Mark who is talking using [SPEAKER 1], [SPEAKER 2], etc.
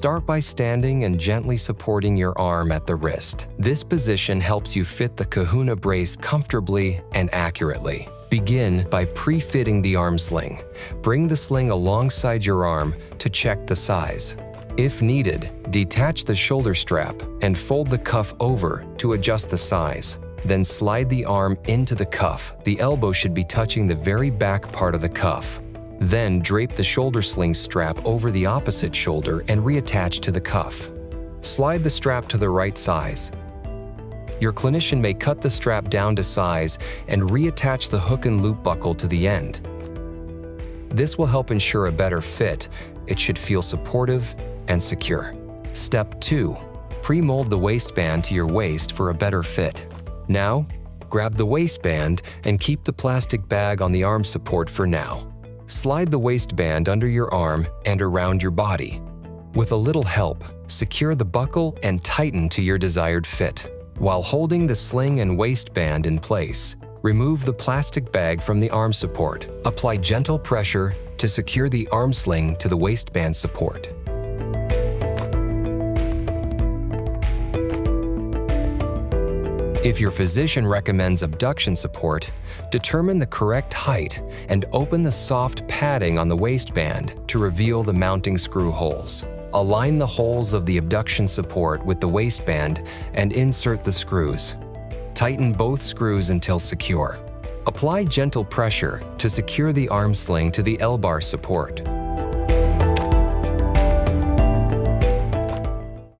[SPEAKER 1] Start by standing and gently supporting your arm at the wrist. This position helps you fit the Kahuna Brace comfortably and accurately. Begin by pre-fitting the arm sling. Bring the sling alongside your arm to check the size. If needed, detach the shoulder strap and fold the cuff over to adjust the size. Then slide the arm into the cuff. The elbow should be touching the very back part of the cuff. Then drape the shoulder sling strap over the opposite shoulder and reattach to the cuff. Slide the strap to the right size. Your clinician may cut the strap down to size and reattach the hook and loop buckle to the end. This will help ensure a better fit. It should feel supportive and secure. Step 2. Pre-mold the waistband to your waist for a better fit. Now, grab the waistband and keep the plastic bag on the arm support for now. Slide the waistband under your arm and around your body. With a little help, secure the buckle and tighten to your desired fit. While holding the sling and waistband in place, remove the plastic bag from the arm support. Apply gentle pressure to secure the arm sling to the waistband support. If your physician recommends abduction support, determine the correct height and open the soft padding on the waistband to reveal the mounting screw holes. Align the holes of the abduction support with the waistband and insert the screws. Tighten both screws until secure. Apply gentle pressure to secure the arm sling to the L-bar support.